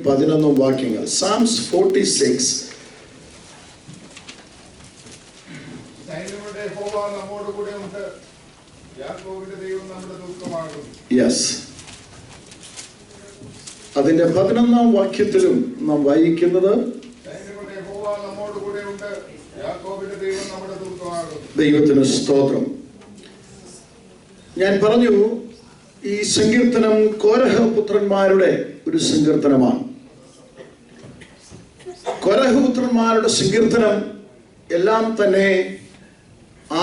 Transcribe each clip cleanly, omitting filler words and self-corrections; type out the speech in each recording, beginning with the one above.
11 വാക്യങ്ങൾ. Psalms 46. Yes. അതിന്റെ 11 വാക്യത്തിലും നാം വായിക്കുന്നത് ദൈവത്തിന് സ്തോത്രം. ഞാൻ പറഞ്ഞു, ഈ സങ്കീർത്തനം കോരഹ പുത്രന്മാരുടെ ഒരു സങ്കീർത്തനമാണ്. കോരഹ പുത്രന്മാരുടെ സങ്കീർത്തനം എല്ലാം തന്നെ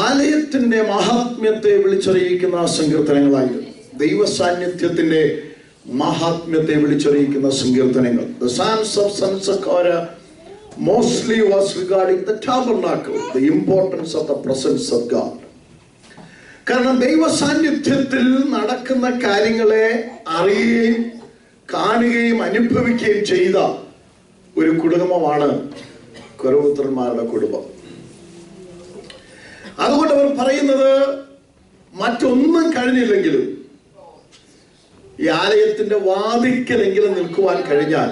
ആലയത്തിന്റെ മഹാത്മ്യത്തെ വിളിച്ചറിയിക്കുന്ന സങ്കീർത്തനങ്ങളായിരുന്നു. ദൈവ സാന്നിധ്യത്തിന്റെ മഹാത്മ്യത്തെ വിളിച്ചറിയിക്കുന്ന സങ്കീർത്തനങ്ങൾ. The Psalms of sons of Korah mostly was regarding the tabernacle, the importance of the presence of God. കാരണം ദൈവ സാന്നിധ്യത്തിൽ നടക്കുന്ന കാര്യങ്ങളെ അറിയുകയും കാണുകയും അനുഭവിക്കുകയും ചെയ്ത ഒരു കുടുംബമാണ് കോരഹപുത്രന്മാരുടെ കുടുംബം. അതുകൊണ്ട് അവർ പറയുന്നത്, മറ്റൊന്നും കഴിഞ്ഞില്ലെങ്കിലും ഈ ആലയത്തിന്റെ വാതിക്കലെങ്കിലും നിൽക്കുവാൻ കഴിഞ്ഞാൽ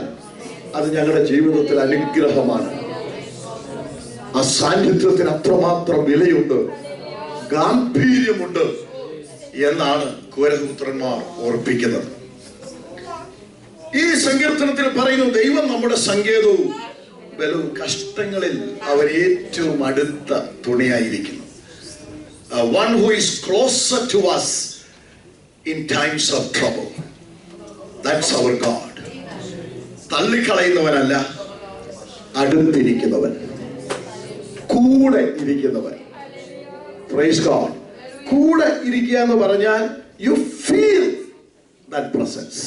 അത് ഞങ്ങളുടെ ജീവിതത്തിൽ അനുഗ്രഹമാണ്. ആ സാന്നിധ്യത്തിന് അത്രമാത്രം വിലയുണ്ട്, ഗാംഭീര്യമുണ്ട് എന്നാണ് കോരഹപുത്രന്മാർ ഓർപ്പിക്കുന്നത്. ഈ സങ്കീർത്തനത്തിൽ പറയുന്നു, ദൈവം നമ്മുടെ സങ്കേതവും ബലവും, കഷ്ടങ്ങളിൽ അവർ ഏറ്റവും അടുത്ത തുണയായിരിക്കുന്നു. One who is closer to us in times of trouble. That's our God. തള്ളിക്കളയുന്നവനല്ല, അടുത്തിരിക്കുന്നവൻ, കൂടെ ഇരിക്കുന്നവൻ. Praise God. കൂടെ ഇരിക്കുക എന്ന് പറഞ്ഞാൽ you feel that presence.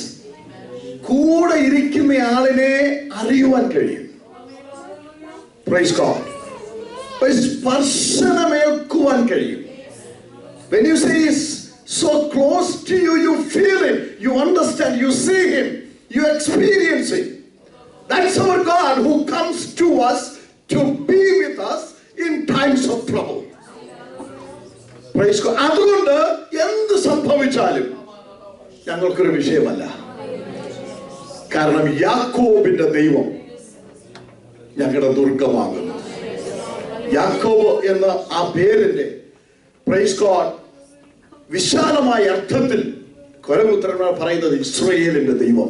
കൂടെ ഇരിക്കുന്ന ആളിനെ അറിയുവാൻ കഴിയും. Praise God. സ്പർശനമേൽക്കുവാൻ കഴിയും. When you say he's so close to you, you feel him, you understand, you see him, you experience him. That's our God who comes to us to be with us in times of trouble. Praise God. അതുകൊണ്ട് എന്ത് സംഭവിച്ചാലും ഞങ്ങൾക്കൊരു വിഷയമല്ല. കാരണം യാക്കോബിന്റെ ദൈവം ഞങ്ങളുടെ ദുർഗമാകുന്നു. യാക്കോബ് എന്ന ആ പേരിന്റെ പ്രൈസ് ഗോഡ് വിശാലമായ അർത്ഥത്തിൽ കോരഹപുത്രന്മാർ പറയുന്നത് ഇസ്രായേലിന്റെ ദൈവം.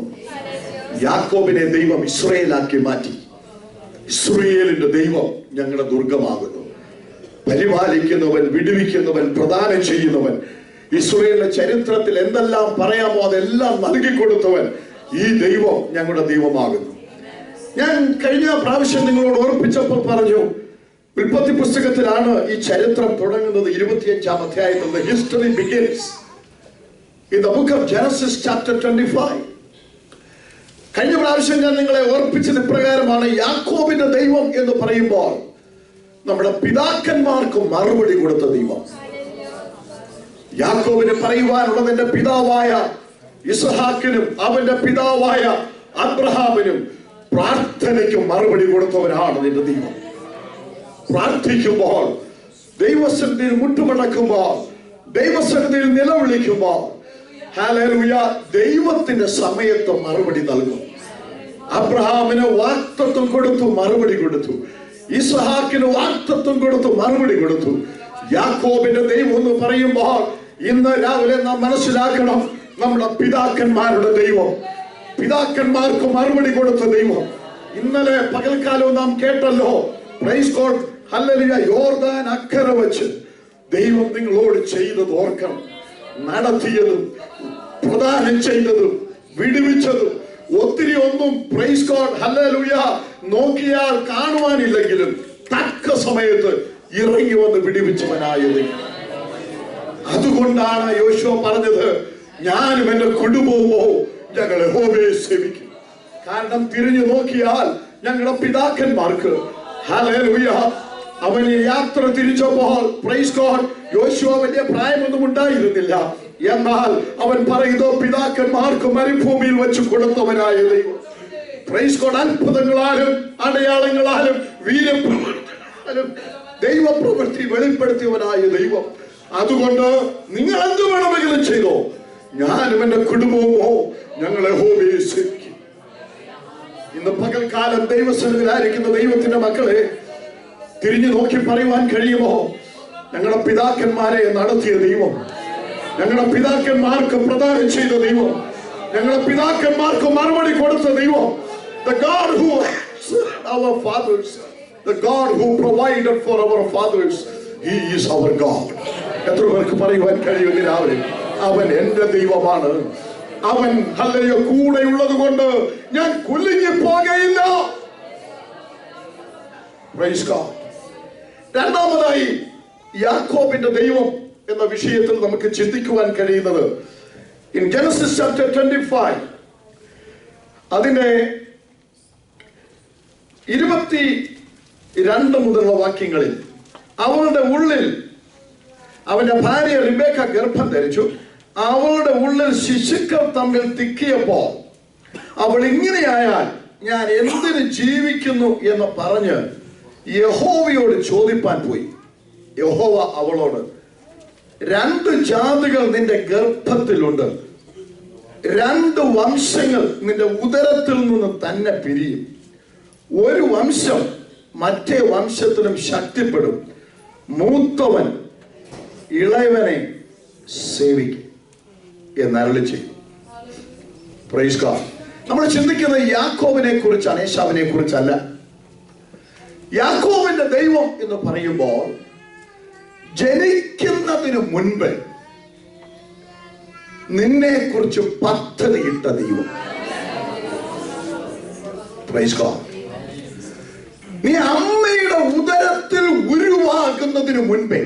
യാക്കോബിനെ ദൈവം ഇസ്രായേലാക്കി മാറ്റി. ഇസ്രായേലിന്റെ ദൈവം ഞങ്ങളുടെ ദുർഗമാകുന്നു. പരിപാലിക്കുന്നവൻ, വിടുവിക്കുന്നവൻ, പ്രദാനം ചെയ്യുന്നവൻ, ഇസ്രായേലിന്റെ ചരിത്രത്തിൽ എന്തെല്ലാം പറയാമോ അതെല്ലാം നൽകിക്കൊടുത്തവൻ ഈ ദൈവം ഞങ്ങളുടെ ദൈവമാകുന്നു. ഞാൻ കഴിഞ്ഞ പ്രാവശ്യം നിങ്ങളോട് ഓർപ്പിച്ചപ്പോൾ പറഞ്ഞു, ഉൽപ്പത്തി പുസ്തകത്തിലാണ് ഈ ചരിത്രം തുടങ്ങുന്നത്. 25-ാം അധ്യായത്തിൽ the history begins in the book of Genesis chapter 25. കഴിഞ്ഞ പ്രാവശ്യം ഞാൻ നിങ്ങളെ ഓർപ്പിച്ചത് ഇപ്രകാരമാണ്, യാക്കോബിന്റെ ദൈവം എന്ന് പറയുമ്പോൾ നമ്മുടെ പിതാക്കന്മാർക്ക് മറുപടി കൊടുത്ത ദൈവം. യാക്കോബിന് പറയുവാനുള്ളത് എന്റെ പിതാവായ ഇസ്ഹാക്കിനും അവന്റെ പിതാവായ അബ്രഹാമിനും പ്രാർത്ഥനയ്ക്ക് മറുപടി കൊടുത്തവനാണ് നിന്റെ ദൈവം. പ്രാർത്ഥിക്കുമ്പോൾ, ദൈവസന്നിധിയിൽ മുട്ടുമടക്കുമ്പോൾ, ദൈവസന്നിധിയിൽ നിലവിളിക്കുമ്പോൾ, ഹല്ലേലൂയ, ദൈവത്തിന്റെ സമയത്ത് മറുപടി നൽകും. അബ്രഹാമിന് വാഗ്ദത്തം കൊടുത്തു, മറുപടി കൊടുത്തു. ഇസ്ഹാക്കിന് വാഗ്ദത്തം കൊടുത്തു, മറുപടി കൊടുത്തു. യാക്കോബിന്റെ ദൈവം എന്ന് പറയുമ്പോൾ ഇന്ന് രാവിലെ നാം മനസ്സിലാക്കണം, നമ്മുടെ പിതാക്കന്മാരുടെ ദൈവം, പിതാക്കന്മാർക്ക് മറുപടി കൊടുത്ത ദൈവം. ഇന്നലെ പകൽക്കാലവും നാം കേട്ടല്ലോ, പ്രൈസ് ഗോഡ്, ഹല്ലേലൂയ, യോർദാൻ അക്കരെ വെച്ച് ദൈവം നിങ്ങളോട് ചെയ്തത് ഓർക്കണം. നടത്തിയതും പ്രദാനം ചെയ്തതും വിടുവിച്ചതും ഒത്തിരി ഒന്നും പ്രൈസ് ഗോഡ്, ഹല്ലേലൂയ, നോക്കിയാൽ കാണുവാനില്ലെങ്കിലും തക്ക സമയത്ത് ഇറങ്ങി വന്ന് വിടുവിച്ചവനായ ദൈവം. അതുകൊണ്ടാണ് യോശുവ പറഞ്ഞത്, ഞാനും എന്റെ കുടുംബവും ഞങ്ങൾ യഹോവയെ സേവിക്കും. കാരണം തിരിഞ്ഞു നോക്കിയാൽ ഞങ്ങളുടെ പിതാക്കന്മാർക്ക്, ഹല്ലേലൂയ, അവന് യാത്ര തിരിച്ചപ്പോൾ പ്രൈസ് ഗോഡ്, യോശുവ വലിയ പ്രായമൊന്നും ഉണ്ടായിരുന്നില്ല. എന്നാൽ അവൻ പറയുന്നു, പിതാക്കന്മാർക്ക് മരുഭൂമിയിൽ വെച്ച് കൊടുത്തവനായ ദൈവം. പ്രൈസ് ഗോഡ്, അത്ഭുതങ്ങളാലും അടയാളങ്ങളാലും വീരപ്രവർത്തനാലും ദൈവപ്രവൃത്തി വെളിപ്പെടുത്തിയവനായ ദൈവം. അതുകൊണ്ട് നിങ്ങൾ എന്ത് വേണമെങ്കിലും ചെയ്തോ, ഞാനും എന്റെ കുടുംബമോ ഞങ്ങൾ യഹോവയെ സേവിക്കും. ഇന്ന് പകൽക്കാലം ദൈവസന്നിധിയിലായിരിക്കുന്ന ദൈവത്തിന്റെ മക്കളെ തിരിഞ്ഞു നോക്കി പറയുവാൻ കഴിയുമോ? ഞങ്ങളുടെ പിതാക്കന്മാരെ നടത്തിയ ദൈവം, ഞങ്ങളുടെ പിതാക്കന്മാർക്ക് പ്രദാനം ചെയ്ത ദൈവം, ഞങ്ങളുടെ പിതാക്കന്മാർക്ക് മറുപടി കൊടുത്ത ദൈവം, the God who our fathers, the God who provided for our fathers, he is our God. എത്ര പേർക്ക് പറയുവാൻ കഴിയുമെന്ന് രാവിലെ? അവൻ എന്റെ ദൈവമാണ്. അവൻ ഹല്ലേലൂയ കൂടെ ഉള്ളത് കൊണ്ട് ഞാൻ കുലുങ്ങി പോകയില്ല. Praise God. രണ്ടാമതായി യാക്കോബിന്റെ ദൈവം എന്ന വിഷയത്തിൽ നമുക്ക് ചിന്തിക്കുവാൻ കഴിയുന്നത് in Genesis chapter 25 അതിന്റെ 22 മുതലുള്ള വാക്യങ്ങളിൽ അവളുടെ ഉള്ളിൽ അവന്റെ ഭാര്യ റിബേക്ക ഗർഭം ധരിച്ചു. അവളുടെ ഉള്ളിൽ ശിശുക്കൾ തമ്മിൽ തിക്കിയപ്പോൾ അവൾ ഇങ്ങനെയായാൽ ഞാൻ എന്തിന് ജീവിക്കുന്നു എന്ന് പറഞ്ഞ് യഹോവയോട് ചോദിപ്പാൻ പോയി. യഹോവ അവളോട്, 2 ജാതികൾ നിന്റെ ഗർഭത്തിലുണ്ട്, 2 വംശങ്ങൾ നിന്റെ ഉദരത്തിൽ നിന്ന് തന്നെ പിരിയും, ഒരു വംശം മറ്റേ വംശത്തിലും ശക്തിപ്പെടും, മൂത്തവൻ ഇളയവനെ സേവിക്കും എന്നരുളി ചെയ്യും. Praise God. നമ്മൾ ചിന്തിക്കുന്നത് യാക്കോബിനെ കുറിച്ചാണ്, ഏശാവിനെ കുറിച്ചല്ല. യാക്കോബിന്റെ ദൈവം എന്ന് പറയുമ്പോൾ ജനിക്കുന്നതിന് മുൻപ് നിന്നെ കുറിച്ച് പദ്ധതിയിട്ട ദൈവം. Praise God. നീ അമ്മയുടെ ഉദരത്തിൽ ഉരുവാകുന്നതിന് മുൻപേ,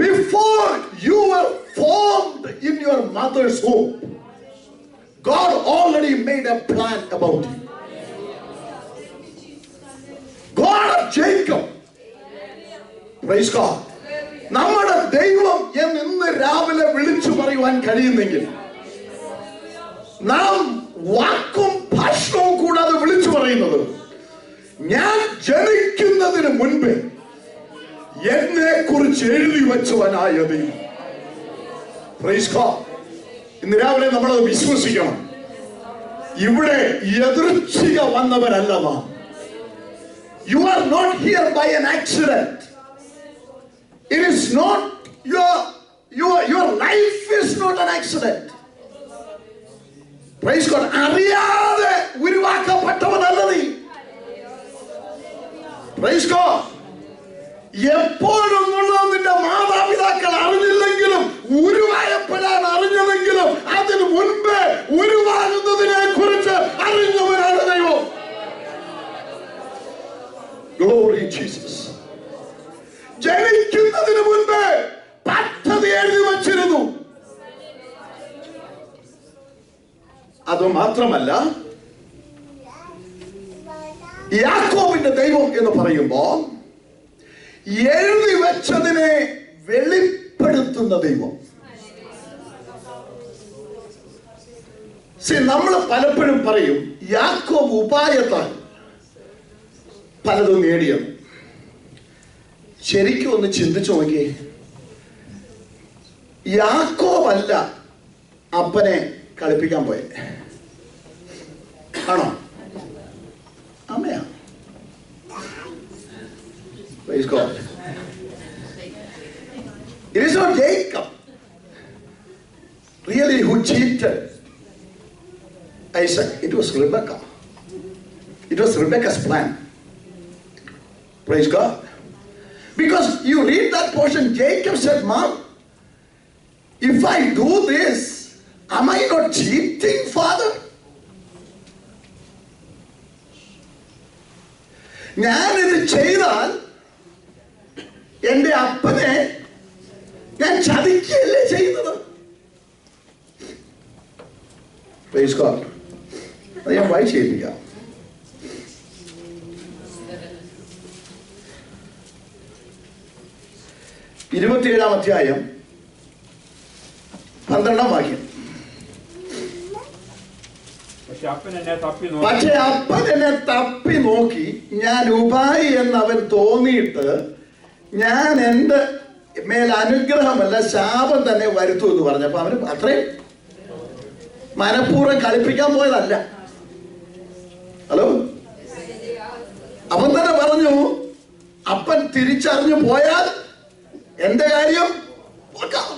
before you were formed in your mother's womb, God already made a plan about you. God of Jacob. Praise God. നമ്മുടെ ദൈവം എന്ന് ഇന്ന് രാവിലെ വിളിച്ചു പറയുവാൻ കഴിയുന്നെങ്കിൽ, നാം വാക്കും ഭാഷണവും കൂടാതെ വിളിച്ചു പറയുന്നത്, ഞാൻ ജനിക്കുന്നതിന് മുൻപേ എന്നെ കുറിച്ച് എഴുതി വെച്ചവനായ ദൈവം. Praise God. ഇന്ന് രാവിലെ നമ്മളത് വിശ്വസിക്കണം. ഇവിടെ യദൃച്ഛിക വന്നവരല്ല നാം. You are not here by an accident. It is not your life is not an accident. Praise God. അറിയാതെ ഉരുവാക്കപ്പെട്ടവനല്ല നീ. Praise God. എപ്പോഴും നിന്റെ മാതാപിതാക്കൾ അറിഞ്ഞില്ലെങ്കിലും, ഉരുവായപ്പോഴാണ് അറിഞ്ഞതെങ്കിലും, അതിന് മുൻപേ ഉരുവാകുന്നതിനെ കുറിച്ച് അറിഞ്ഞവരാണ് ദൈവം. Glory Jesus. ജനിക്കുന്നതിന് മുൻപേ പദ്ധതി എഴുതി വച്ചിരുന്നു. അത് മാത്രമല്ല, യാക്കോബിന്റെ ദൈവം എന്ന് പറയുമ്പോൾ എഴുതി വെച്ചതിനെ വെളിപ്പെടുത്തുന്ന ദൈവം. നമ്മൾ പലപ്പോഴും പറയും യാക്കോബ് ഉപായത്താൽ പലതും നേടിയത്. ശരിക്കും ഒന്ന് ചിന്തിച്ചു നോക്കിയേ. യാക്കോബല്ല അപ്പനെ കളിപ്പിക്കാൻ പോയെ, ആണോ? അമ്മയാ. Praise God. It is not Jacob really who cheated Isaac. It was Rebecca. It was Rebecca's plan. Praise God. Because you read that portion, Jacob said, Mom, if I do this, am I not cheating, Father? ഞാനിത് ചെയ്താൽ എന്റെ അപ്പനെ ഞാൻ ചതിക്കല്ലേ ചെയ്യുന്നത്. Praise God. അത് ഞാൻ വായിച്ചേൽപ്പിക്കാം. ഇരുപത്തിയേഴാം അധ്യായം 12-ാം വാക്യം. പക്ഷെ അപ്പൻ എന്നെ തപ്പി നോക്കി, ഞാൻ ഉപായി എന്ന് അവൻ തോന്നിയിട്ട് ഞാൻ എന്റെ മേൽ അനുഗ്രഹമല്ല ശാപം തന്നെ വരുത്തു എന്ന് പറഞ്ഞപ്പോ അവന് അത്രയും മനഃപൂർവ്വം കളിപ്പിക്കാൻ പോയതല്ല. ഹലോ, അവൻ തന്നെ പറഞ്ഞു, അപ്പൻ തിരിച്ചറിഞ്ഞു പോയാൽ എന്റെ കാര്യം ഓർക്കാം.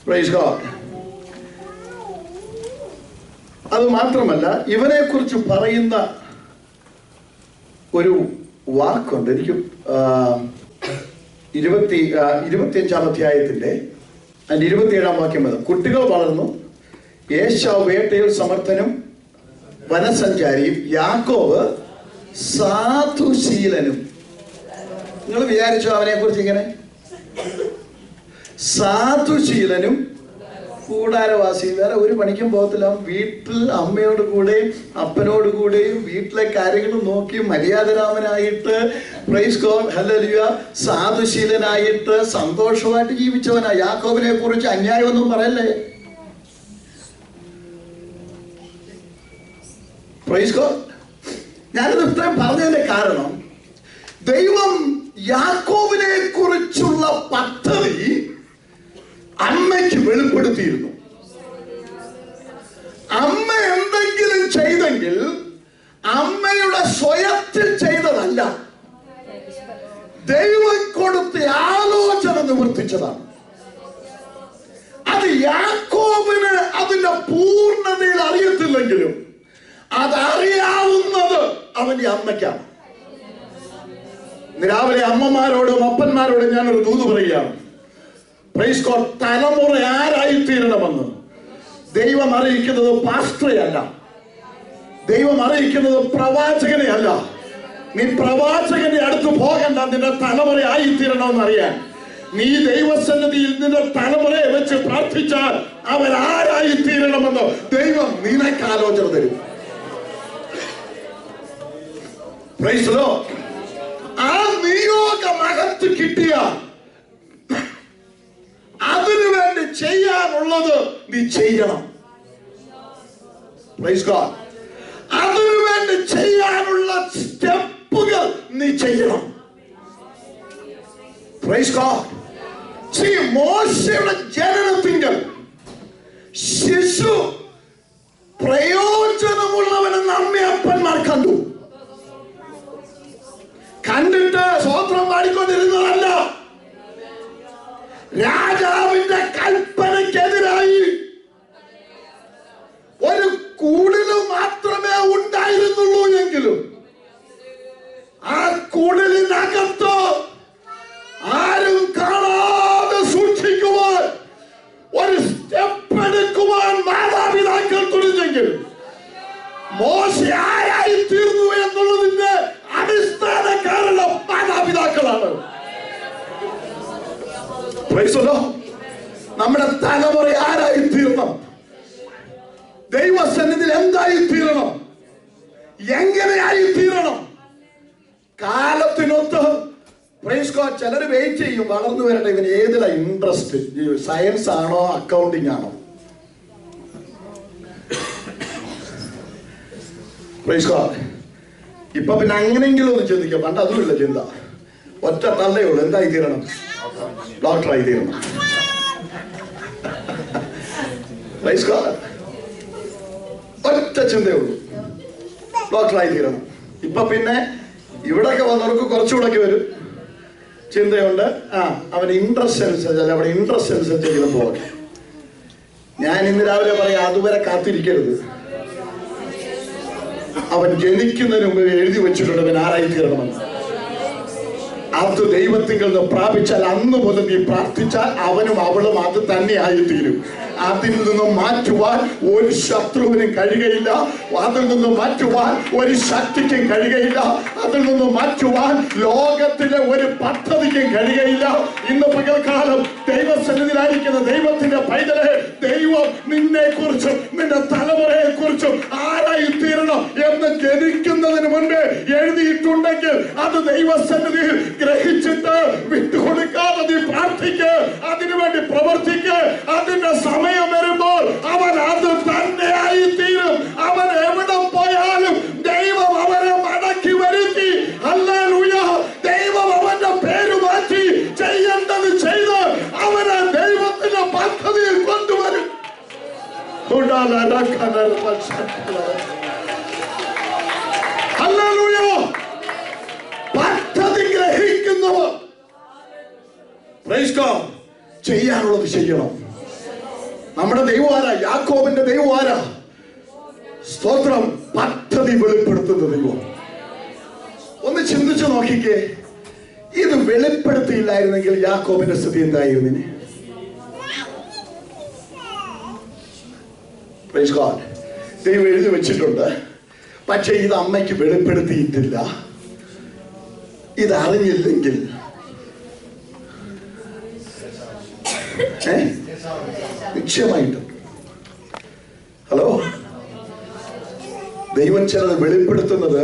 Praise God. അത് മാത്രമല്ല, ഇവനെ കുറിച്ച് പറയുന്ന ഒരു വാക്കുണ്ട്. എനിക്ക് 25-ാം അധ്യായത്തിന്റെ 27-ാം വാക്യം വന്നു. കുട്ടികൾ വളർന്നു, ഏശാവ് വേട്ടയിൽ സമർത്ഥനും വനസഞ്ചാരിയും, യാക്കോബ് സാധുശീലനും. നിങ്ങൾ വിചാരിച്ചോ അവനെ കുറിച്ച് ഇങ്ങനെ? സാധുശീലനും കൂടാരവാസി. വേറെ ഒരു പണിക്കും പോകത്തില്ല. വീട്ടിൽ അമ്മയോട് കൂടെയും അപ്പനോട് കൂടെയും വീട്ടിലെ കാര്യങ്ങൾ നോക്കി മര്യാദരാമനായിട്ട്, പ്രൈസ് ഗോഡ്, ഹല്ലേലൂയ, സാധുശീലനായിട്ട് സന്തോഷമായിട്ട് ജീവിച്ചവനാ. യാക്കോബിനെ കുറിച്ച് അന്യായമൊന്നും പറയല്ലേ. Praise God. ഞാനിത് ഇത്രയും പറഞ്ഞതിന്റെ കാരണം, ദൈവം യാക്കോബിനെ കുറിച്ചുള്ള പദ്ധതി അമ്മയ്ക്ക് വെളിപ്പെടുത്തിയിരുന്നു. അമ്മ എന്തെങ്കിലും ചെയ്തെങ്കിൽ അമ്മയുടെ സ്വയത്തിൽ ചെയ്തതല്ല, ദൈവം കൊടുത്ത ആലോചന നിവർത്തിച്ചതാണ്. അത് യാക്കോബിന് അതിന്റെ പൂർണ്ണതയിൽ അറിയത്തില്ലെങ്കിലും അതറിയാവുന്നത് അവന്റെ അമ്മയ്ക്കാണ്. രാവിലെ അമ്മമാരോടും അപ്പന്മാരോടും ഞാനൊരു ദൂത് പറയുകയാണ്. Praise God. തലമുറ ആരായിത്തീരണമെന്ന് ദൈവം അറിയിക്കുന്നത് പാസ്റ്ററെയല്ല, ദൈവം അറിയിക്കുന്നത് പ്രവാചകനെ അല്ല. നീ പ്രവാചകന്റെ അടുത്ത് പോകണ്ട, നിന്റെ തലമുറ ആയിത്തീരണമെന്ന് അറിയാൻ. നീ ദൈവസന്നിധിയിൽ നിന്റെ തലമുറയെ വെച്ച് പ്രാർത്ഥിച്ചാൽ അവരാരായിത്തീരണമെന്ന് ദൈവം നിനക്ക് ആലോചന തരും. Praise the Lord. ആ നിയോഗ മഹത്ത് കിട്ടിയ അതിനു വേണ്ടി ചെയ്യാനുള്ളത് നീ ചെയ്യണം. Praise God. അതിനു വേണ്ടി ചെയ്യാനുള്ള സ്റ്റെപ്പുകൾ നീ ചെയ്യണം. Praise God. മോശയുടെ ജനനത്തിങ്കൽ ശിശു പ്രയോജനമുള്ളവനെന്ന് അമ്മയപ്പന്മാർ കണ്ടു. കണ്ടിട്ട് സ്വോത്രം പാടിക്കൊണ്ടിരുന്നതല്ല, രാജാവിന്റെ കൽപ്പനയ്ക്കെതിരായി ഒരു കൂടില് മാത്രമേ ഉണ്ടായിരുന്നുള്ളൂ എങ്കിലും ആ കൂടിലിനകത്ത് ആരും കാണാതെ സൂക്ഷിക്കുവാൻ ഒരു സ്റ്റെപ്പ് എടുക്കുവാൻ മാതാപിതാക്കൾ തുനിഞ്ഞെങ്കിൽ മോശ ആരായി തീർന്നു എന്നുള്ളതിന്റെ അടിസ്ഥാന കാരണം മാതാപിതാക്കളാണ്. നമ്മുടെ തലമുറ ആരായി തീരണം, ദൈവസന്നിധിയിൽ എന്തായി തീരണം, എങ്ങനെയായി തീരണം, കാലത്തിനൊത്ത്. Praise God. ചിലർ വെയിറ്റ് ചെയ്യും, വളർന്നു വരട്ടെ, ഇവന് ഏതിലാ ഇൻട്രസ്റ്റ്, സയൻസ് ആണോ അക്കൗണ്ടിങ് ആണോ. Praise God. ഇപ്പൊ പിന്നെ അങ്ങനെങ്കിലും ഒന്ന് ചിന്തിക്കാം. പണ്ട് അതുമില്ല ചിന്ത, ഒറ്റ തള്ളേ ഉള്ളൂ, എന്തായി തീരണം, ഡോക്ടറായി തീരണം. Praise God. ഒറ്റ ചിന്തയുള്ളൂ, ഡോക്ടറായി തീരണം. ഇപ്പൊ പിന്നെ ഇവിടൊക്കെ വന്നവർക്ക് കുറച്ചുകൂടെ വരും ചിന്തയുണ്ട്. അവന് ഇൻട്രസ്റ്റ് അനുസരിച്ച്, അവിടെ ഇൻട്രസ്റ്റ് അനുസരിച്ച് പോകട്ടെ. ഞാൻ ഇന്ന് രാവിലെ പറയാം, അതുവരെ കാത്തിരിക്കരുത്. അവൻ ജനിക്കുന്നതിന് മുമ്പ് എഴുതി വെച്ചിട്ടുണ്ട് അവൻ ആരായി തീരണമെന്ന്. അത് ദൈവത്തിങ്കിൽ നിന്ന് പ്രാപിച്ചാൽ അന്ന് മുതൽ നീ പ്രാർത്ഥിച്ചാൽ അവനും അവളും അത് തന്നെ ആയിത്തീരും. അതിൽ നിന്നും മാറ്റുവാൻ ഒരു ശത്രുവിനും കഴിയുകയില്ല, അതിൽ നിന്നും മാറ്റുവാൻ ഒരു ശക്തിക്കും കഴിയുകയില്ല, അതിൽ നിന്നും മാറ്റുവാൻ ലോകത്തിലെ ഒരു പദ്ധതിക്കും കഴിയുകയില്ല. ഇന്ന് പകൽക്കാലം ദൈവസന്നിധിയിലായിരിക്കുന്ന ദൈവത്തിന്റെ പൈതലെ, ദൈവം നിന്നെ കുറിച്ചും നിന്റെ തലമുറയെ കുറിച്ചും ആരായി തീരണം എന്ന് ജനിക്കുന്നതിന് മുൻപ് എഴുതിയിട്ടുണ്ടെങ്കിൽ അത് ദൈവസന്നിധിയിൽ ഗ്രഹിച്ചിട്ട് വിട്ടുകൊടുക്കാതെ നീ പ്രാർത്ഥിക്ക്, അതിനുവേണ്ടി പ്രവർത്തിക്ക്. അതിന്റെ സമയം വരുമ്പോൾ അവൻ അത് തന്നെയായി തീരും. അവൻ എവിടെ പോയാലും ദൈവം അവനെ മടക്കി വരുത്തി. ഹല്ലേലൂയ. ദൈവം അവന്റെ പേര് മാറ്റി ചെയ്യേണ്ടത് ചെയ്ത് അവനെ ദൈവത്തിന്റെ പദ്ധതിയിൽ കൊണ്ടുവരും. ചെയ്യാനുള്ളത് ചെയ്യണം. നമ്മുടെ ദൈവം ആരാ? യാക്കോബിന്റെ ദൈവം ആരാ? സ്തോത്രം, പദ്ധതി വെളിപ്പെടുത്തുന്ന ദൈവം. ഒന്ന് ചിന്തിച്ചു നോക്കിക്കേ, ഇത് വെളിപ്പെടുത്തിയില്ലായിരുന്നെങ്കിൽ യാക്കോബിന്റെ സ്ഥിതി എന്തായിരുന്നു? Praise God. ദൈവം എഴുതി വെച്ചിട്ടുണ്ട്, പക്ഷെ ഇത് അമ്മയ്ക്ക് വെളിപ്പെടുത്തിയിട്ടില്ല. ഇത് അറിഞ്ഞില്ലെങ്കിൽ നിശ്ചയമായിട്ടും, ഹലോ, ദൈവം ചിലത് വെളിപ്പെടുത്തുന്നത്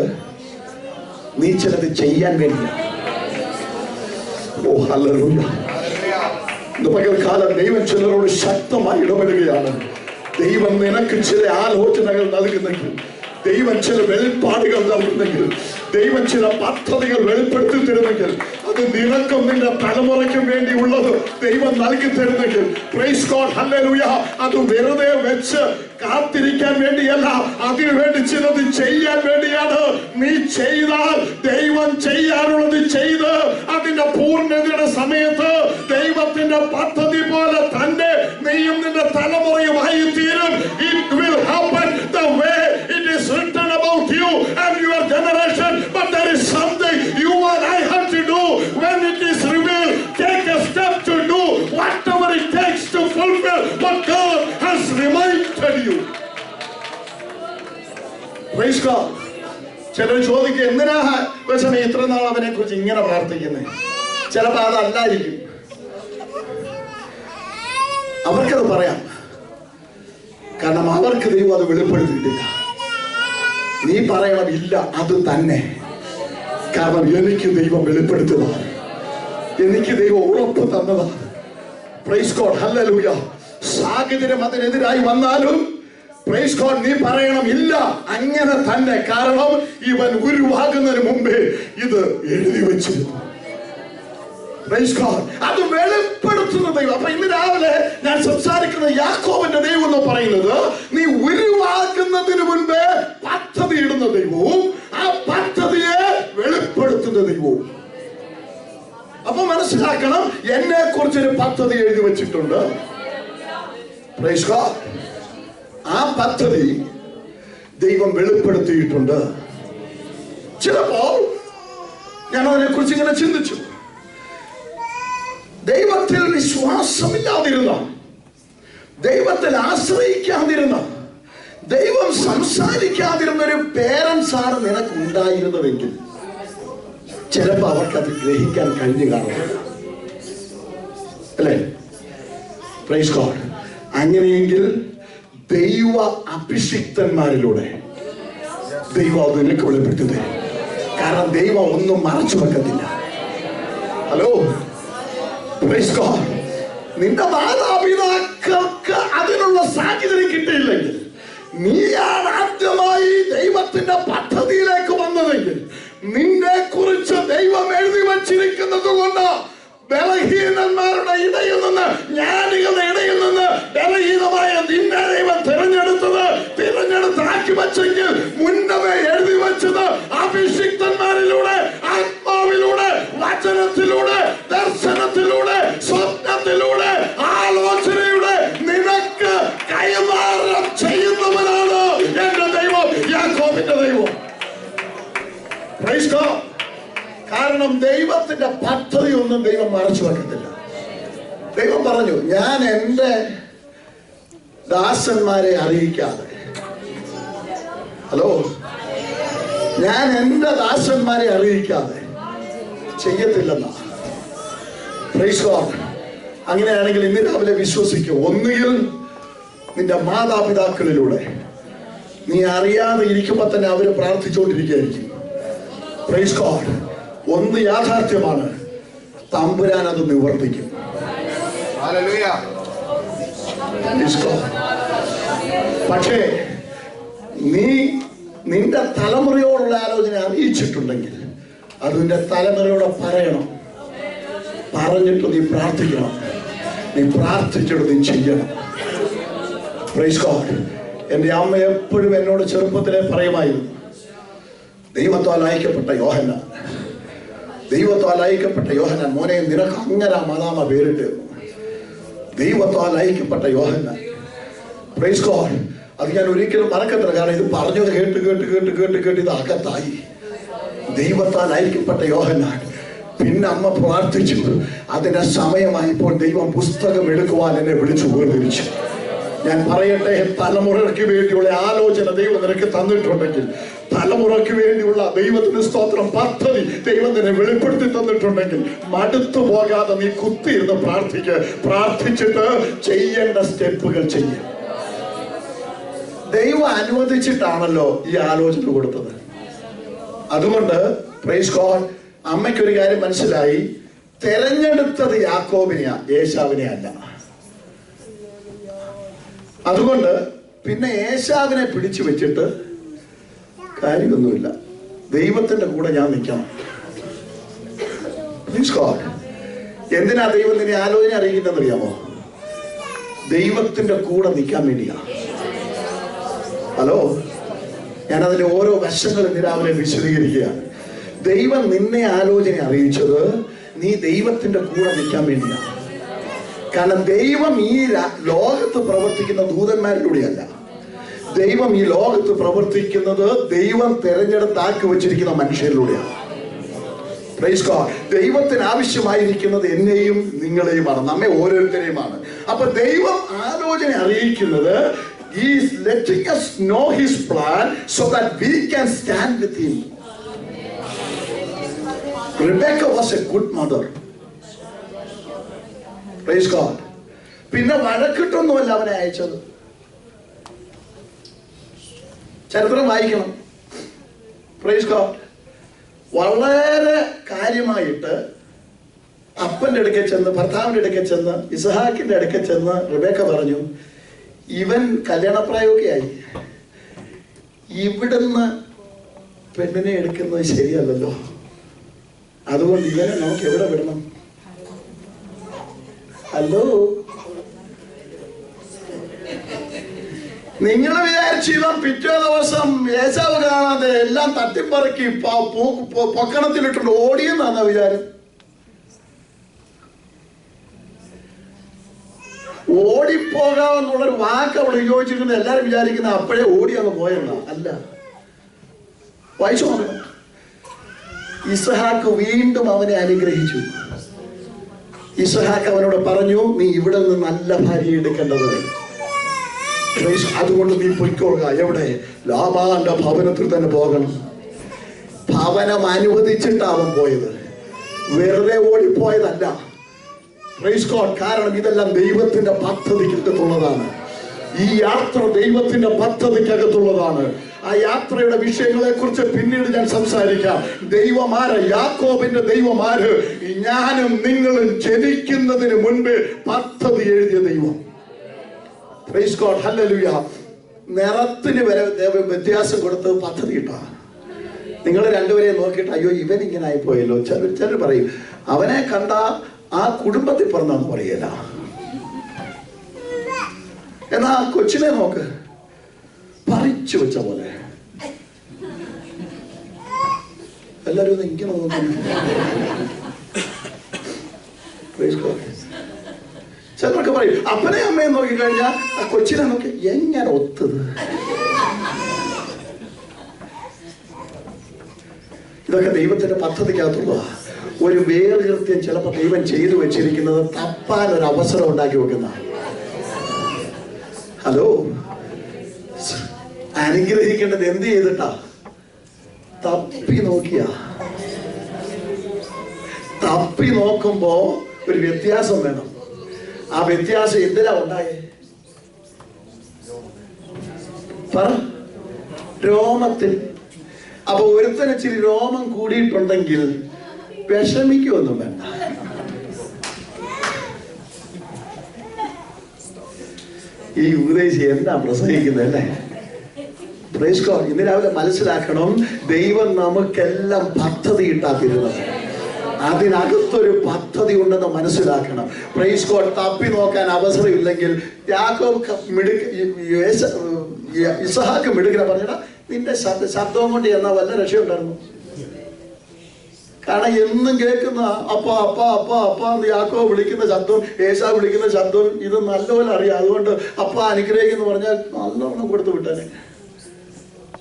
നീ ചിലത് ചെയ്യാൻ വേണ്ടിയാണ്. ഓ ഹല്ലേലൂയ. ഇന്ന് പകൽക്കാലം ദൈവം ചിലരോട് ശക്തമായി ഇടപെടുകയാണ്. ദൈവം നിനക്ക് ചില ആലോചനകൾ നൽകുന്നെങ്കിൽ, ദൈവം ചില വെളിപ്പാടുകൾ നൽകുന്നെങ്കിൽ, ദൈവം ചില പദ്ധതികൾ വെളിപ്പെടുത്തി തരുന്നെങ്കിൽ, അത് നിനക്കും നിന്റെ തലമുറയ്ക്കും വേണ്ടിയുള്ളത് ദൈവം നൽകി തരുന്നെങ്കിൽ, പ്രൈസ് ഗോഡ്, ഹല്ലേലൂയ, അത് വെറുതെ വെച്ച് കാത്തിരിക്കാൻ വേണ്ടിയല്ല, അതിനു വേണ്ടി ചിലത് ചെയ്യാൻ വേണ്ടിയാണ്. നീ ചെയ്താൽ ദൈവം ചെയ്യാനുള്ളത് ചെയ്ത് അതിന്റെ പൂർണ്ണതയുടെ സമയത്ത് ദൈവത്തിന്റെ പദ്ധതി പോലെ തന്നെ നീയും നിന്റെ തലമുറയുമായി തീരും. It will happen the way it is written about you and your generation, but there is something you and I have to do when it is revealed. Take a step to do whatever it takes to fulfill what God has reminded you. Praise God. ചിലർ ചോദിക്കുക, എന്തിനാ വെച്ചാൽ ഇത്ര നാൾ അവനെ കുറിച്ച് ഇങ്ങനെ പ്രാർത്ഥിക്കുന്നത്? ചിലപ്പോൾ അതല്ലായിരിക്കും. അവർക്കത് പറയാം, കാരണം അവർക്ക് ദൈവം അത് വെളിപ്പെടുത്തിയിട്ടില്ല. നീ പറയണം, ഇല്ല, അത് തന്നെ. കാരണം എനിക്ക് ദൈവം വെളിപ്പെടുത്തുന്നതാണ്, എനിക്ക് ദൈവം ഉറപ്പ് തന്നതാണ്. Price God, hallelujah. സാഹചര്യം അതിനെതിരായി വന്നാലും പ്രൈസ് ഗോഡ്, നീ പറയണം, ഇല്ല, അങ്ങനെ തന്നെ. കാരണം ഇവൻ ഉരുവാകുന്നതിന് മുമ്പേ ഇത് എഴുതി വെച്ചിരുന്നു. Praise God. അത് വെളിപ്പെടുത്തുന്ന ദൈവം. അപ്പൊ ഇന്ന് രാവിലെ ഞാൻ സംസാരിക്കുന്ന യാക്കോബിന്റെ ദൈവം എന്ന് പറയുന്നത്, നീ ഉരുവാകുന്നതിന് മുൻപേ പദ്ധതി ഇടുന്ന ദൈവവും ആ പദ്ധതിയെ വെളിപ്പെടുത്തുന്ന ദൈവവും. അപ്പൊ മനസ്സിലാക്കണം, എന്നെ കുറിച്ചൊരു പദ്ധതി എഴുതി വെച്ചിട്ടുണ്ട്. Praise God. ആ പദ്ധതി ദൈവം വെളിപ്പെടുത്തിയിട്ടുണ്ട്. ചിലപ്പോൾ ഞാൻ അതിനെ കുറിച്ച് ഇങ്ങനെ ചിന്തിച്ചു. ദൈവത്തിൽ വിശ്വാസമില്ലാതിരുന്ന, ദൈവത്തിൽ ആശ്രയിക്കാതിരുന്ന, ദൈവം സംസാരിക്കാതിരുന്ന ഒരു പേരൻസ് ആണ് നിനക്ക് ഉണ്ടായിരുന്നതെങ്കിൽ ചിലപ്പോൾ അവർക്കത് ഗ്രഹിക്കാൻ കഴിഞ്ഞു കാണും, അല്ലേ? Praise God. അങ്ങനെയെങ്കിൽ ദൈവ അഭിഷിക്തന്മാരിലൂടെ ദൈവം അത് നിനക്ക് വെളിപ്പെടുത്തി തരും. കാരണം ദൈവം ഒന്നും മറച്ചു വെക്കത്തില്ല. Hello, praise God. നിന്റെ മാതാപിതാക്കൾക്ക് അതിനുള്ള സാഹചര്യം കിട്ടിയില്ലെങ്കിൽ, നീയാണ് ആദ്യമായി ദൈവത്തിന്റെ പദ്ധതിയിലേക്ക് വന്നതെങ്കിൽ, നിന്നെ കുറിച്ച് ദൈവം എഴുതി വച്ചിരിക്കുന്നത് കൊണ്ട് ബലഹീനന്മാരുടെ ഇടയിൽ നിന്ന്, ജ്ഞാനികളുടെ ഇടയിൽ നിന്ന് ബലഹീനമായ നിന്നെ ദൈവം തിരഞ്ഞെടുത്താക്കി വച്ചെങ്കിൽ, മുന്നമേ എഴുതി വെച്ചത് അഭിഷിക്തന്മാരിലൂടെ, ആത്മാവിലൂടെ, വചനത്തിലൂടെ, ദർശനത്തിലൂടെ, സ്വപ്നത്തിലൂടെ, ആലോചനയുടെ നിനക്ക് കൈമാറം ചെയ്യുന്നവനാണ് എന്റെ ദൈവം, യാക്കോബിന്റെ ദൈവം. Praise God. കാരണം ദൈവത്തിന്റെ പദ്ധതി ഒന്നും ദൈവം മറച്ചു വെക്കത്തില്ല. ദൈവം പറഞ്ഞു, ഞാൻ എന്റെ ദാസന്മാരെ അറിയിക്കാതെ, ഹലോ, ഞാൻ എന്റെ ദാസന്മാരെ അറിയിക്കാതെ ചെയ്യത്തില്ലെന്നാ. Praise God. അങ്ങനെയാണെങ്കിൽ ഇന്ന് രാവിലെ വിശ്വസിക്കും, ഒന്നുകിൽ നിന്റെ മാതാപിതാക്കളിലൂടെ നീ അറിയാതെ ഇരിക്കുമ്പോ തന്നെ അവര് പ്രാർത്ഥിച്ചുകൊണ്ടിരിക്കുകയായിരിക്കും. Praise God. ഒന്ന് യാഥാർത്ഥ്യമാണ്, തമ്പുരാൻ അത് നിവർത്തിക്കും. പക്ഷേ നീ നിന്റെ തലമുറയോടുള്ള ആലോചന അറിയിച്ചിട്ടുണ്ടെങ്കിൽ അത് നിന്റെ തലമുറയോടെ പറയണം. പറഞ്ഞിട്ട് നീ പ്രാർത്ഥിക്കണം. നീ പ്രാർത്ഥിച്ചിട്ട് നീ ചെയ്യണം. Praise God. എൻ്റെ അമ്മ എപ്പോഴും എന്നോട് ചെറുപ്പത്തിലെ പറയുമായിരുന്നു, ദൈവത്താൽ അയക്കപ്പെട്ട യോഹന്നാൻ, ദൈവത്താൽ അയക്കപ്പെട്ട യോഹന്നാൻ, മോനെ നിനക്ക് അങ്ങനെ മദാമ പേരിട്ട്. ദൈവത്താൽ അയക്കപ്പെട്ട യോഹന്നാൻ. Praise God. അത് ഞാൻ ഒരിക്കലും മറക്കത്തില്ല. കാരണം ഇത് പറഞ്ഞത് കേട്ട് കേട്ട് കേട്ട് കേട്ട് കേട്ട് ഇത് അകത്തായി. ദൈവത്താൽ അയക്കപ്പെട്ട യോഹന്നാൻ. പിന്നെ അമ്മ പ്രാർത്ഥിച്ചു. അതിന്റെ സമയമായപ്പോൾ ദൈവം പുസ്തകം എടുക്കുവാൻ എന്നെ വിളിച്ചു വേർതിരിച്ചു. ഞാൻ പറയട്ടെ, തലമുറയ്ക്ക് വേണ്ടിയുള്ള ആലോചന ദൈവം നിനക്ക് തന്നിട്ടുണ്ടെങ്കിൽ, തലമുറയ്ക്ക് വേണ്ടിയുള്ള ദൈവത്തിന് സ്തോത്രം പദ്ധതി ദൈവം നിന്നെ വെളിപ്പെടുത്തി തന്നിട്ടുണ്ടെങ്കിൽ, മടുത്തു പോകാതെ നീ കുത്തിയിരുന്ന് പ്രാർത്ഥിച്ചിട്ട് ചെയ്യേണ്ട സ്റ്റെപ്പുകൾ ചെയ്യും. ദൈവം അനുവദിച്ചിട്ടാണല്ലോ ഈ ആലോചന കൊടുത്തത്. അതുകൊണ്ട് പ്രൈസ് ഗോഡ്, അമ്മയ്ക്കൊരു കാര്യം മനസ്സിലായി. തെരഞ്ഞെടുത്തത് യാക്കോബിനെയാ, ഏശാവിനെ അല്ല. അതുകൊണ്ട് പിന്നെ ഏശാവിനെ പിടിച്ചു വെച്ചിട്ട് കാര്യമൊന്നുമില്ല. ദൈവത്തിന്റെ കൂടെ ഞാൻ നിൽക്കണം. Praise God. എന്തിനാ ദൈവം നിന്നെ ആലോചന അറിയിക്കുന്നത് അറിയാമോ? ദൈവത്തിന്റെ കൂടെ നിൽക്കാൻ വേണ്ടിയാ. ഹലോ, ഞാനതിന്റെ ഓരോ വശങ്ങളും രാവിലെ വിശദീകരിക്കുകയാണ്. ദൈവം നിന്നെ ആലോചന അറിയിച്ചത് നീ ദൈവത്തിന്റെ കൂടെ നിൽക്കാൻ വേണ്ടിയാണ്. കാരണം ദൈവം ഈ ലോകത്ത് പ്രവർത്തിക്കുന്ന ദൂതന്മാരിലൂടെയല്ല. ദൈവം ഈ ലോകത്ത് പ്രവർത്തിക്കുന്നത് ദൈവം തെരഞ്ഞെടുത്താക്കി വെച്ചിരിക്കുന്ന മനുഷ്യരിലൂടെയാണ്. Praise God. ദൈവത്തിന് ആവശ്യമായിരിക്കുന്നത് എന്നെയും നിങ്ങളെയുമാണ്, നമ്മെ ഓരോരുത്തരെയുമാണ്. അപ്പൊ ദൈവം ആലോചന അറിയിക്കുന്നത് He is letting us know His plan so that we can stand with Him. Rebecca was a good mother. Praise God. പിന്നെ വഴക്കിട്ടൊന്നുമല്ല അവനെ അയച്ചത്. ചരിത്രം വായിക്കണം. Praise God. വളരെ കാര്യമായിട്ട് അപ്പന്റെ അടുക്കൽ ചെന്ന്, ഭർത്താവിന്റെ അടുക്കൽ ചെന്ന്, ഇസഹാക്കിന്റെ അടുക്കൽ ചെന്ന് റിബേക്ക പറഞ്ഞു, ഇവൻ കല്യാണപ്രായമൊക്കെ ആയി, ഇവിടുന്ന് പെണ്ണിനെ എടുക്കുന്നത് ശരിയല്ലല്ലോ, അതുകൊണ്ട് ഇവനെ നമുക്ക് എവിടെ വിടണം? ഹലോ, നിങ്ങൾ വിചാരിച്ചു ഇവൻ പിറ്റേ ദിവസം ഏശാവ് കാണാതെ എല്ലാം തട്ടിപ്പറക്കി പൊക്കണത്തിലിട്ടുണ്ട് ഓടിയെന്നാണ് വിചാരം? ഓടിപ്പോകാമെന്നുള്ളൊരു വാക്ക് അവിടെ ഉപയോഗിച്ചിരിക്കുന്നത് എല്ലാരും വിചാരിക്കുന്ന അപ്പോഴേ ഓടി അങ്ങ് പോയെന്നാ. അല്ല, വായിച്ചു നോക്കണം. ഇസഹാക്ക് വീണ്ടും അവനെ അനുഗ്രഹിച്ചു. ഇസഹാക്ക് അവനോട് പറഞ്ഞു, നീ ഇവിടെ നിന്ന് നല്ല ഭാര്യ എടുക്കേണ്ടത്, അതുകൊണ്ട് നീ പൊയ്ക്കൊള്ളുക. എവിടെ? ലാബാന്റെ ഭവനത്തിൽ തന്നെ പോകണം. ഭവനം അനുവദിച്ചിട്ടാ അവൻ പോയത്, വെറുതെ ഓടിപ്പോയതല്ല. Praise God. കാരണം ഇതെല്ലാം ദൈവത്തിന്റെ പദ്ധതിക്കകത്തുള്ളതാണ്. ഈ യാത്ര ദൈവത്തിന്റെ പദ്ധതിക്കകത്തുള്ളതാണ്. ആ യാത്രയുടെ വിഷയങ്ങളെ കുറിച്ച് പിന്നീട് ഞാൻ സംസാരിക്കാം. ദൈവമാര്, യാക്കോബിന്റെ ദൈവമാര്, ഞാനും നിങ്ങളും ജനിക്കുന്നതിന് മുൻപ് പദ്ധതി എഴുതിയ ദൈവം. Price God. ഹല്ലേലൂയ. നിറത്തിന് വരെ വ്യത്യാസം കൊടുത്ത് പദ്ധതി ഇട്ടാ. നിങ്ങൾ രണ്ടുപേരെ നോക്കിയിട്ട് അയ്യോ ഇവൻ ഇങ്ങനെ ആയിപ്പോയല്ലോ. ചിലർ പറയും അവനെ കണ്ട ആ കുടുംബത്തിൽ പറഞ്ഞാന്ന് പറയല. എന്നാ കൊച്ചിനെ നോക്ക്, പറിച്ചു വെച്ച പോലെ. എല്ലാരും ഒന്ന് ഇങ്ങനെ നോക്കുന്നു. ചിലർക്ക് പറയും അപ്പനെ അമ്മയെ നോക്കിക്കഴിഞ്ഞാൽ ആ കൊച്ചിനെ നോക്കി എങ്ങനെ ഒത്തത്. ഇതൊക്കെ ദൈവത്തിന്റെ പദ്ധതിക്കകത്തുള്ള ഒരു വേർകൃത്യം. ചിലപ്പോൾ ദൈവം ചെയ്തു വെച്ചിരിക്കുന്നത് തപ്പാൻ ഒരു അവസരം ഉണ്ടാക്കി വെക്കുന്ന. ഹലോ, അനുഗ്രഹിക്കേണ്ടത് എന്ത് ചെയ്തിട്ടാ? തപ്പി നോക്കിയ. തപ്പി നോക്കുമ്പോ ഒരു വ്യത്യാസം വേണം. ആ വ്യത്യാസം എന്തിനാ ഉണ്ടായേ? പറ. രോമത്തിൽ. അപ്പൊ ഒരുത്തന് ഇച്ചിരി രോമം കൂടിയിട്ടുണ്ടെങ്കിൽ വിഷമിക്കൊന്നും വേണ്ട. ഈ ഉപദേശി എന്താ പ്രസംഗിക്കുന്നത് അല്ലേ? Praise God. ഇന്ന് രാവിലെ മനസ്സിലാക്കണം, ദൈവം നമുക്കെല്ലാം പദ്ധതി ഇട്ടാത്തിരുന്നത്. അതിനകത്തൊരു പദ്ധതി ഉണ്ടെന്ന് മനസ്സിലാക്കണം. Praise God. തപ്പി നോക്കാൻ അവസരമില്ലെങ്കിൽ യാക്കോബ് ഇസഹാക്ക് മിടുക്കനെ പറഞ്ഞാ നിന്റെ ശബ്ദവും കൊണ്ട് എന്നാ വല്ല രക്ഷയുണ്ടായിരുന്നു? കാരണം എന്നും കേൾക്കുന്ന അപ്പ അപ്പ അപ്പ അപ്പ എന്ന് യാക്കോബ് വിളിക്കുന്ന ശബ്ദവും ഏശാവ് വിളിക്കുന്ന ശബ്ദവും ഇത് നല്ലപോലെ അറിയാം. അതുകൊണ്ട് അപ്പ അനുഗ്രഹിക്കുന്നു പറഞ്ഞാൽ നല്ലോണം കൊടുത്തു വിട്ടനെ.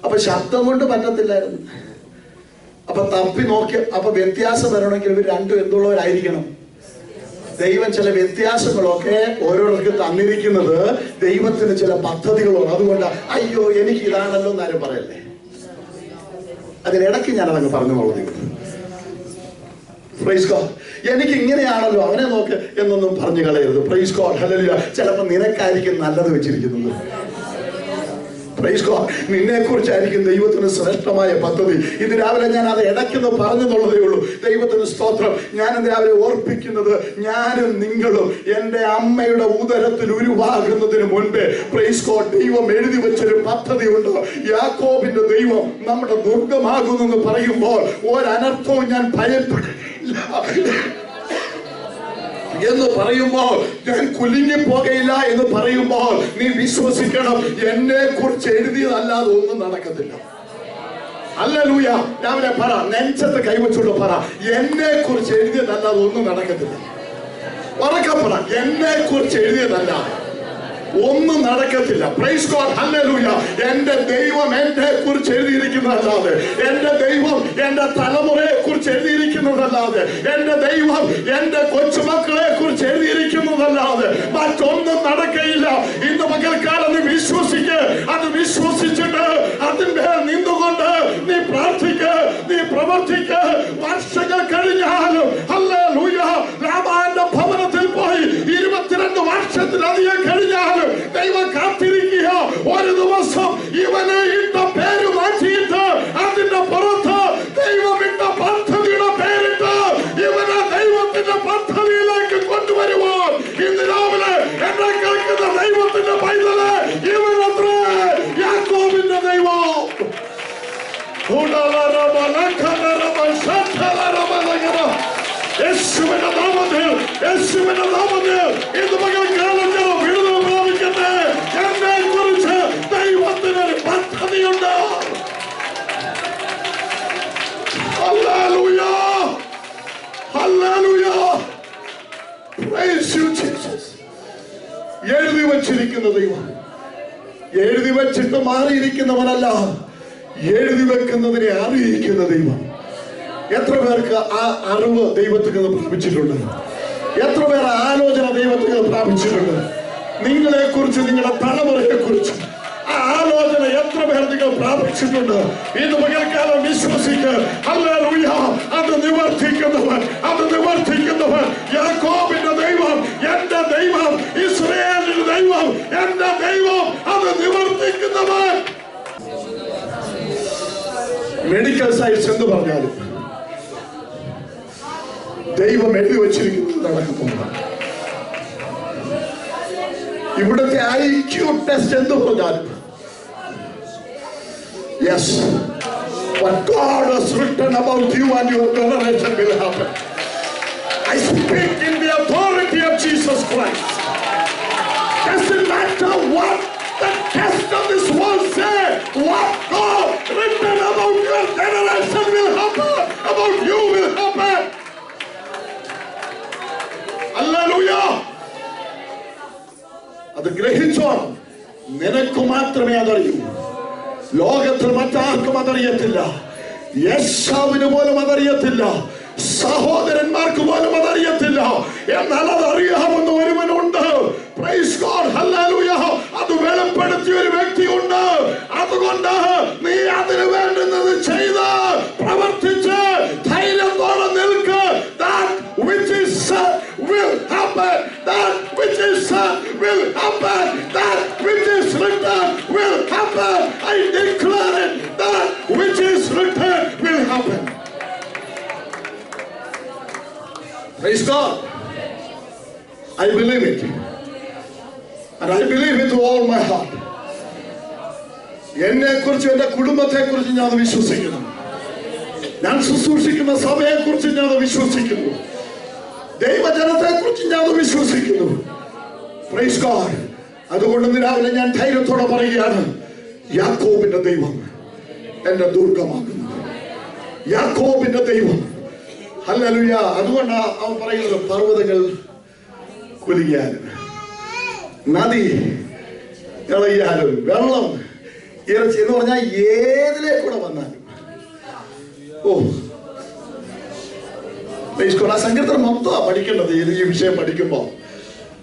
അപ്പൊ ശബ്ദം കൊണ്ട് പറ്റത്തില്ലായിരുന്നു. അപ്പൊ തപ്പി നോക്കി. അപ്പൊ വ്യത്യാസം വരണമെങ്കിൽ ഇവർ രണ്ടും എന്തുള്ളവരായിരിക്കണം? ദൈവം ചില വ്യത്യാസങ്ങളൊക്കെ ഓരോരുത്തർക്ക് തന്നിരിക്കുന്നത് ദൈവത്തിന് ചില പദ്ധതികളാണ്. അതുകൊണ്ട് അയ്യോ എനിക്ക് ഇതാണല്ലോ എന്നാരും പറയല്ലേ. അതിനിടയ്ക്ക് ഞാൻ അതങ്ങ് പറഞ്ഞു പോകുന്നത്, പ്രൈസ് ഗോഡ്, എനിക്ക് ഇങ്ങനെയാണല്ലോ അവനെ നോക്ക് എന്നൊന്നും പറഞ്ഞു കളയരുത്. Price God, hallelujah. ചിലപ്പോൾ നിനക്കായിരിക്കും നല്ലത് വെച്ചിരിക്കുന്നത്. പ്രൈസ് ഗോഡ്, നിന്നെ കുറിച്ചായിരിക്കും ദൈവത്തിന് ശ്രേഷ്ഠമായ പദ്ധതി. ഇത് രാവിലെ ഞാൻ അത് ഇടയ്ക്കൊന്ന് പറഞ്ഞെന്നുള്ളതേ ഉള്ളൂ. ദൈവത്തിന് സ്തോത്രം. ഞാൻ രാവിലെ ഓർപ്പിക്കുന്നത്, ഞാനും നിങ്ങളും എൻ്റെ അമ്മയുടെ ഉദരത്തിൽ ഉരുവാകുന്നതിന് മുൻപേ പ്രൈസ് ഗോഡ് ദൈവം എഴുതി വെച്ചൊരു പദ്ധതി ഉണ്ട്. യാക്കോബിന്റെ ദൈവം നമ്മുടെ ദുർഗമാകുന്നെന്ന് പറയുമ്പോൾ ഒരനർത്ഥവും ഞാൻ ഭയപ്പെടില്ല എന്ന് പറയുമ്പോൾ, ഞാൻ കുലുങ്ങിപ്പോകയില്ല എന്ന് പറയുമ്പോൾ നീ വിശ്വസിക്കണം, എന്നെ കുറിച്ച് എഴുതിയതല്ലാതെ ഒന്നും നടക്കത്തില്ല. ഹല്ലേലൂയ. രാവിലെ പറ, നെഞ്ചത്ത് കൈവച്ചുകൊണ്ട് പറ, എന്നെ കുറിച്ച് എഴുതിയതല്ലാതെ ഒന്നും നടക്കത്തില്ല. ഉറക്കെ പറ, എന്നെ കുറിച്ച് എഴുതിയതല്ലാതെ ഒന്നും നടക്കത്തില്ല. Price God, hallelujah. എന്റെ ദൈവം എന്നെ കുറിച്ച് എഴുതിയിരിക്കുന്നതല്ലാതെ, എന്റെ ദൈവം എന്റെ തലമുറയെ കുറിച്ച് എഴുതിയിരിക്കുന്നതല്ലാതെ, എന്റെ ദൈവം എന്റെ കൊച്ചുമക്കളെ കുറിച്ച് എഴുതിയിരിക്കുന്നതല്ലാതെ മറ്റൊന്നും നടക്കയില്ല. ഇന്ന് പകൽക്കാലം നീ വിശ്വസിക്ക്. അത് വിശ്വസിച്ചിട്ട് അതിന്റെ നിന്നുകൊണ്ട് നീ പ്രാർത്ഥിക്ക്, നീ പ്രവർത്തിക്ക്. വർഷങ്ങൾ കഴിഞ്ഞാലും ഹല്ലേലൂയ, ലാബാന്റെ ഭവനത്തിൽ പോയി 22 വർഷത്തിലധികം കഴിഞ്ഞാലും ദൈവം കാത്തിരിക്കുക. ഒരു ദിവസം ഇവനെ ഇട്ട പേര് മാറ്റിയിട്ട് അതിന്റെ പുറത്ത് ദൈവം ഇട്ട പദ്ധതിയുടെ പേരിട്ട് ഇവനെ ദൈവത്തിന്റെ പദ്ധതിയിലേക്ക് കൊണ്ടുവരുവാൻ ഇന്ന് രാവിലെ എന്നെ കേൾക്കുന്ന ദൈവത്തിന്റെ പൈതല്, ഇവനത്രേ യാക്കോബിന്റെ ദൈവം. യേശുവിന്റെ നാമത്തിൽ, യേശുവിന്റെ നാമത്തിൽ ഇന്ന് പകൽക്കാലം വിടുതൽ പ്രാപിക്കട്ടെ. എന്നെ കുറിച്ച് ദൈവത്തിന് ഒരു പദ്ധതിയുണ്ട്. Hallelujah, hallelujah. Praise you Jesus. എഴുതി വച്ചിരിക്കുന്ന ദൈവം എഴുതി വച്ചിട്ട് മാറിയിരിക്കുന്നവനല്ല, എഴുതി വെക്കുന്നതിനെ അറിയിക്കുന്ന ദൈവം. എത്ര പേർക്ക് ആ അറിവ് ദൈവത്തിൽ നിന്ന് പ്രാപിച്ചിട്ടുണ്ട്? എത്ര പേർ ആലോചന ദൈവത്തിൽ നിന്ന് പ്രാപിച്ചിട്ടുണ്ട്? നിങ്ങളെ കുറിച്ച്, നിങ്ങളുടെ തലമുറയെ കുറിച്ച് ആ ആലോചന എത്ര പേർ നിങ്ങൾ പ്രാപിച്ചിട്ടുണ്ട്? ഇന്ന് പകൽക്കാലം വിശ്വസിക്ക്. ഹല്ലേലൂയ. അത് നിവർത്തിക്കുന്നവൻ, അത് നിവർത്തിക്കുന്നവൻ യാക്കോബിന്റെ ദൈവം, എന്റെ ദൈവം, ഇസ്രായേലിന്റെ ദൈവം, എന്റെ ദൈവം, അത് നിവർത്തിക്കുന്നവൻ. മെഡിക്കൽ സയൻസ് എന്ന് പറഞ്ഞാലും ദൈവം എഴുതി വച്ചിരിക്കുന്നത് നടക്കുന്നില്ല. ഇവിടുത്തെ IQ ടെസ്റ്റ് എന്ന് പറഞ്ഞാലും, yes, what God has written about you and your generation will happen. I speak in the authority of Jesus Christ. Doesn't matter what the test of this world say, what God written about your generation will happen, about you will happen. Hallelujah. അത് ഗ്രഹിച്ചോണം. നിനക്ക് മാത്രമേ അതറിയൂ. ലോകത്തിൽ മറ്റാർക്കും അതറിയത്തില്ല. യേശാവിന് പോലും അതറിയത്തില്ല. സഹോദരന്മാർക്ക് പോലും അതറിയത്തില്ല. എന്നാൽ അതറിയാവുന്ന ഒരുവനുണ്ട്. Praise God, hallelujah. അത് വെളിപ്പെടുത്തിയ ഒരു വ്യക്തിയുണ്ട്. അതുകൊണ്ട് നീ അതിന് വേണ്ടുന്നത് ചെയ്ത് പ്രവർത്തിച്ച് ധൈര്യത്തോടെ നിൽക്ക്. That which is said will happen. That which is said will happen. That which is written will happen. I declare it. That which is written will happen. Praise God. I believe it. And I believe it with all my heart. എന്നെ കുറിച്ച്, എന്റെ കുടുംബത്തെ കുറിച്ച് ഞാൻ അത് വിശ്വസിക്കുന്നു. ഞാൻ ശുശ്രൂഷിക്കുന്ന സഭയെ കുറിച്ച് ഞാൻ അത് വിശ്വസിക്കുന്നു. ദൈവജനത്തെ കുറിച്ച് ഞാൻ അത് വിശ്വസിക്കുന്നു. Praise God. അതുകൊണ്ട് ഇന്ന് രാവിലെ ഞാൻ ധൈര്യത്തോടെ പറയുകയാണ്, യാക്കോബിന്റെ ദൈവം എന്റെ ദുർഗമാകുന്നു. യാക്കോബിന്റെ ദൈവം ഹല്ലേലൂയ. അതുകൊണ്ടാണ് അവൻ പറയുന്നത്, പർവ്വതങ്ങൾ കുലുങ്ങിയാലും നദി ഇളകിയാലും വെള്ളം ഇറച്ചി എന്ന് പറഞ്ഞാൽ ഏതിലേക്കൂടെ വന്നാലും ആ സങ്കീർത്തനം മൊത്തം പഠിക്കേണ്ടത്. ഈ വിഷയം പഠിക്കുമ്പോ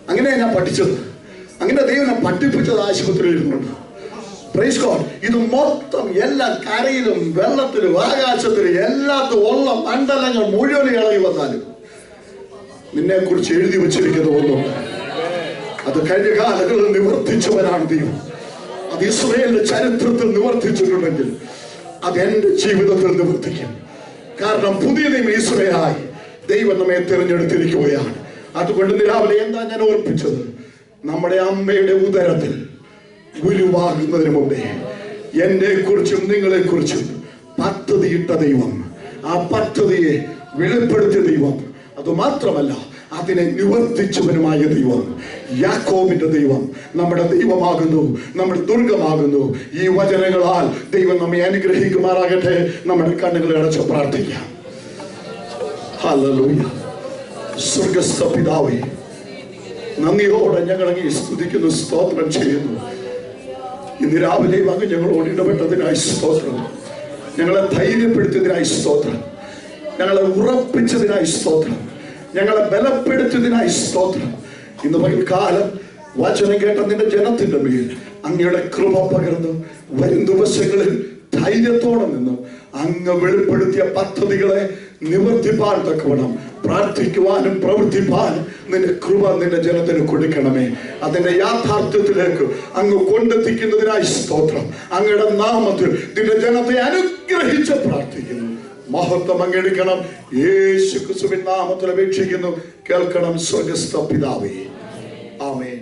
അങ്ങനെയാണ് ഞാൻ പഠിച്ചത്. അങ്ങനെ ദൈവം പഠിപ്പിച്ചത് ആശുപത്രിയിൽ ഇരുന്നുണ്ട്. Praise God. ഇത് മൊത്തം എല്ലാം കരയിലും വെള്ളത്തിലും ആകാശത്തിലും എല്ലാത്തും ഉള്ള മണ്ഡലങ്ങൾ മുഴുവൻ ഇളകി വന്നാലും നിന്നെ കുറിച്ച് എഴുതി വച്ചിരിക്കുന്ന ഒന്നുണ്ട്. അത് കഴിഞ്ഞ കാലങ്ങളിൽ നിവർത്തിച്ചവനാണ് ദൈവം. അത് ഇസ്രായേലിന്റെ ചരിത്രത്തിൽ നിവർത്തിച്ചിട്ടുണ്ടെങ്കിൽ അത് എന്റെ ജീവിതത്തിൽ നിവർത്തിക്കും. കാരണം പുതിയ നിയമം ഇസ്രായേലായി ദൈവം നമ്മെ തിരഞ്ഞെടുത്തിരിക്കുകയാണ്. അതുകൊണ്ട് രാവിലെ എന്താ ഞാൻ ഓർപ്പിച്ചത്? നമ്മുടെ അമ്മയുടെ ഉദരത്തിൽ ഗുരുവാകുന്നതിന് മുമ്പേ എന്നെ കുറിച്ചും നിങ്ങളെ കുറിച്ചും പദ്ധതിയിട്ട ദൈവം, ആ പദ്ധതിയെ വെളിപ്പെടുത്തിയ ദൈവം, അത് മാത്രമല്ല അതിനെ നിവർത്തിച്ചവനുമായ ദൈവം, യാക്കോബിന്റെ ദൈവം നമ്മുടെ ദൈവമാകുന്നു, നമ്മുടെ ദുർഗമാകുന്നു. ഈ വചനങ്ങളാൽ ദൈവം നമ്മെ അനുഗ്രഹിക്കുമാറാകട്ടെ. നമ്മുടെ കണ്ണുകളെ അടച്ച് പ്രാർത്ഥിക്കാം. ഹല്ലേലൂയ. സ്വർഗ്ഗസ്ഥ പിതാവേ, നന്ദിയോടെ ഞങ്ങൾ അങ്ങേ സ്തുതിക്കുന്നു, സ്തോത്രം ചെയ്യുന്നു. ഇന്ന് രാവിലെ അങ്ങ് ഞങ്ങളോട് ഇടപെട്ടതിനായി സ്തോത്രം. ഞങ്ങളെ ധൈര്യപ്പെടുത്തിയതിനായി സ്തോത്രം. ഞങ്ങളെ ഉറപ്പിച്ചതിനായി സ്തോത്രം. ഞങ്ങളെ ബലപ്പെടുത്തിയതിനായി സ്തോത്രം. ഇന്ന് പകൽക്കാലം വചനം കേട്ട നിന്റെ ജനത്തിന്റെ മേൽ അങ്ങയുടെ കൃപ പകർന്നു വരും ദിവസങ്ങളിൽ ധൈര്യത്തോടെ നിന്ന് അങ്ങ് വെളിപ്പെടുത്തിയ പദ്ധതികളെ നിവർത്തിപ്പാൻ തക്കവണ്ണം പ്രാർത്ഥിക്കുവാനും പ്രവർത്തിപ്പാനും നിന്റെ കൃപ നിന്റെ ജനത്തിന് കൊടുക്കണമേ. അതിന്റെ യാഥാർത്ഥ്യത്തിലേക്ക് അങ്ങ് കൊണ്ടെത്തിക്കുന്നതിനായി സ്തോത്രം. അങ്ങയുടെ നാമത്തിൽ നിന്റെ ജനത്തെ അനുഗ്രഹിച്ച് പ്രാർത്ഥിക്കുന്നു. മഹത്വം അങ്ങെടുക്കണം. യേശു ക്രിസ്തുവിൻ നാമത്തിൽ അപേക്ഷിക്കുന്നു. കേൾക്കണം സ്വർഗ്ഗസ്ഥ പിതാവേ. ആമേൻ.